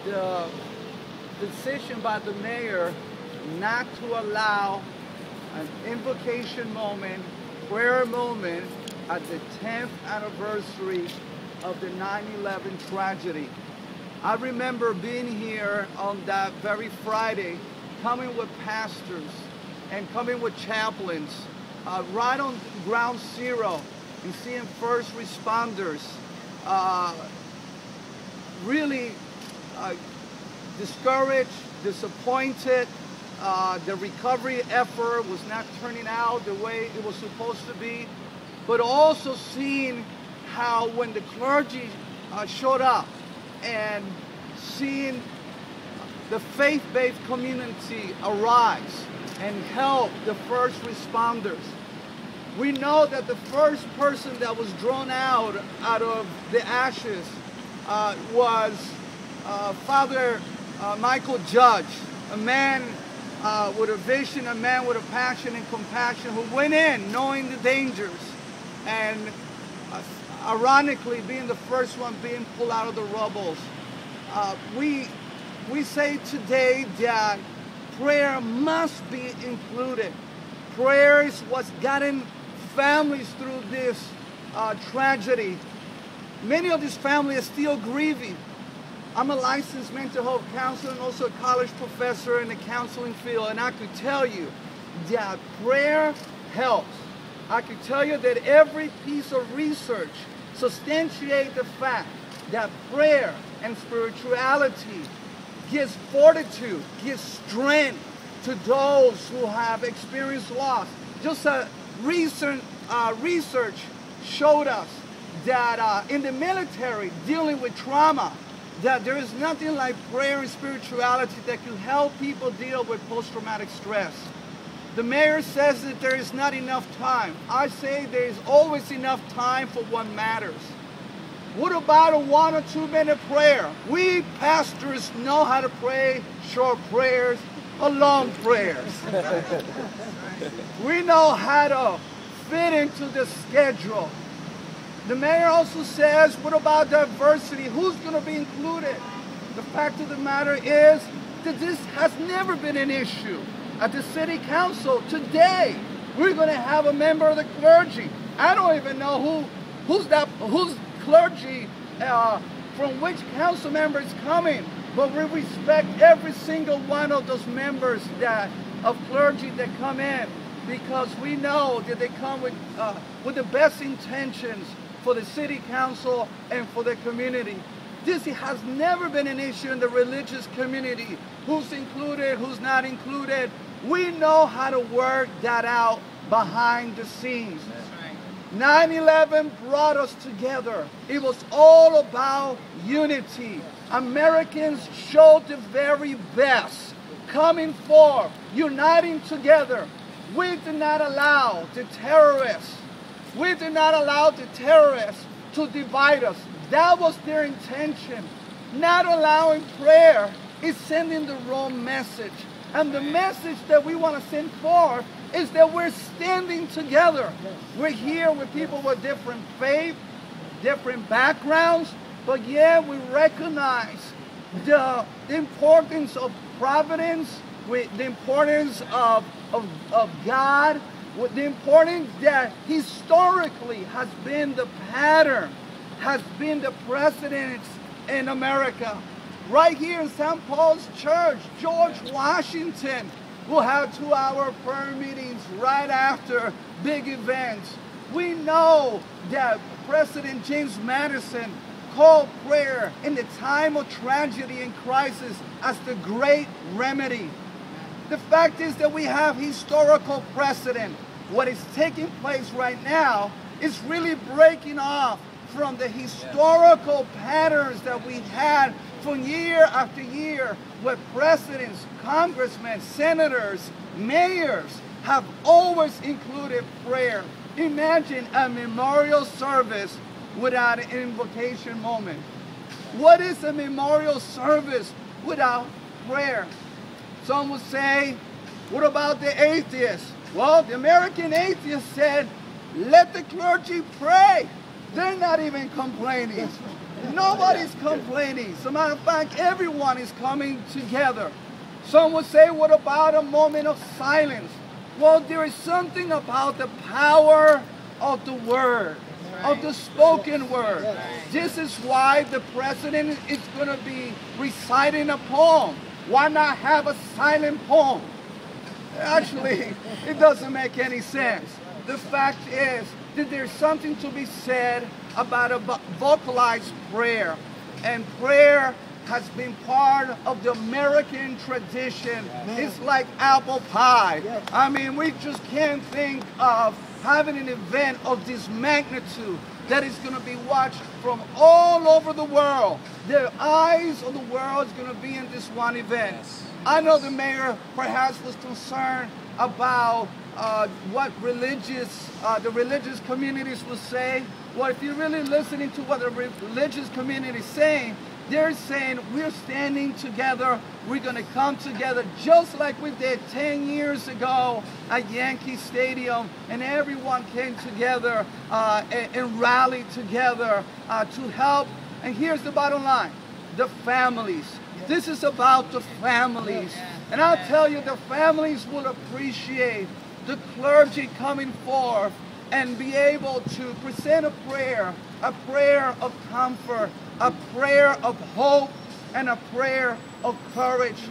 the decision by the mayor not to allow an invocation moment, prayer moment at the 10th anniversary of the 9/11 tragedy. I remember being here on that very Friday, coming with pastors and coming with chaplains, right on ground zero, and seeing first responders really discouraged, disappointed. The recovery effort was not turning out the way it was supposed to be, but also seeing how when the clergy showed up and seeing the faith-based community arise and help the first responders. We know that the first person that was drawn out of the ashes was Father Michael Judge, a man with a vision, a man with a passion and compassion, who went in knowing the dangers and ironically being the first one being pulled out of the rubble. We say today that prayer must be included. Prayer is what's gotten families through this tragedy. Many of these families are still grieving. I'm a licensed mental health counselor and also a college professor in the counseling field, and I could tell you that prayer helps. I could tell you that every piece of research substantiates the fact that prayer and spirituality gives fortitude, gives strength to those who have experienced loss. Just a recent research showed us that in the military, dealing with trauma, that there is nothing like prayer and spirituality that can help people deal with post-traumatic stress. The mayor says that there is not enough time. I say there is always enough time for what matters. What about a 1 or 2 minute prayer? We pastors know how to pray short prayers or long prayers. We know how to fit into the schedule. The mayor also says, what about diversity? Who's going to be included? The fact of the matter is that this has never been an issue. At the city council today, we're going to have a member of the clergy. I don't even know who's clergy, from which council member is coming, but we respect every single one of those members of clergy that come in, because we know that they come with the best intentions for the city council and for the community. This has never been an issue in the religious community. Who's included, who's not included. We know how to work that out behind the scenes. 9/11 brought us together. It was all about unity. Americans showed the very best, coming forth, uniting together. We did not allow the terrorists to divide us. That was their intention. Not allowing prayer is sending the wrong message. And the message that we want to send forth is that we're standing together. We're here with people with different faith, different backgrounds, but yet we recognize the importance of providence, the importance of God, with the importance that historically has been the pattern, has been the precedence in America. Right here in St. Paul's Church, George Washington will have 2-hour prayer meetings right after big events. We know that President James Madison called prayer in the time of tragedy and crisis as the great remedy. The fact is that we have historical precedent. What is taking place right now is really breaking off from the historical patterns that we had from year after year, where presidents, congressmen, senators, mayors have always included prayer. Imagine a memorial service without an invocation moment. What is a memorial service without prayer? Some would say, what about the atheists? Well, the American atheists said, let the clergy pray. They're not even complaining. Nobody's complaining. As a matter of fact, everyone is coming together. Some would say, what about a moment of silence? Well, there is something about the power of the word, of the spoken word. This is why the president is going to be reciting a poem. Why not have a silent poem? Actually, it doesn't make any sense. The fact is that there's something to be said about a vocalized prayer. And prayer has been part of the American tradition. It's like apple pie. I mean, we just can't think of having an event of this magnitude that is going to be watched from all over the world. The eyes of the world is going to be in this one event. I know the mayor perhaps was concerned about what the religious communities will say. Well, if you're really listening to what the religious community is saying, they're saying we're standing together, we're going to come together just like we did 10 years ago at Yankee Stadium, and everyone came together and rallied together to help. And here's the bottom line, the families. This is about the families. And I'll tell you, the families will appreciate the clergy coming forth and be able to present a prayer of comfort, a prayer of hope, and a prayer of courage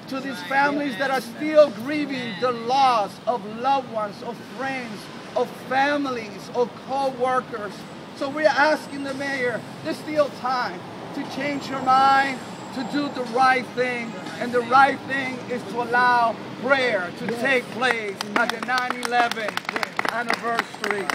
to these families that are still grieving the loss of loved ones, of friends, of families, of co-workers. So we're asking the mayor, there's still time to change your mind, to do the right thing, and the right thing is to allow prayer to take place at the 9/11 anniversary.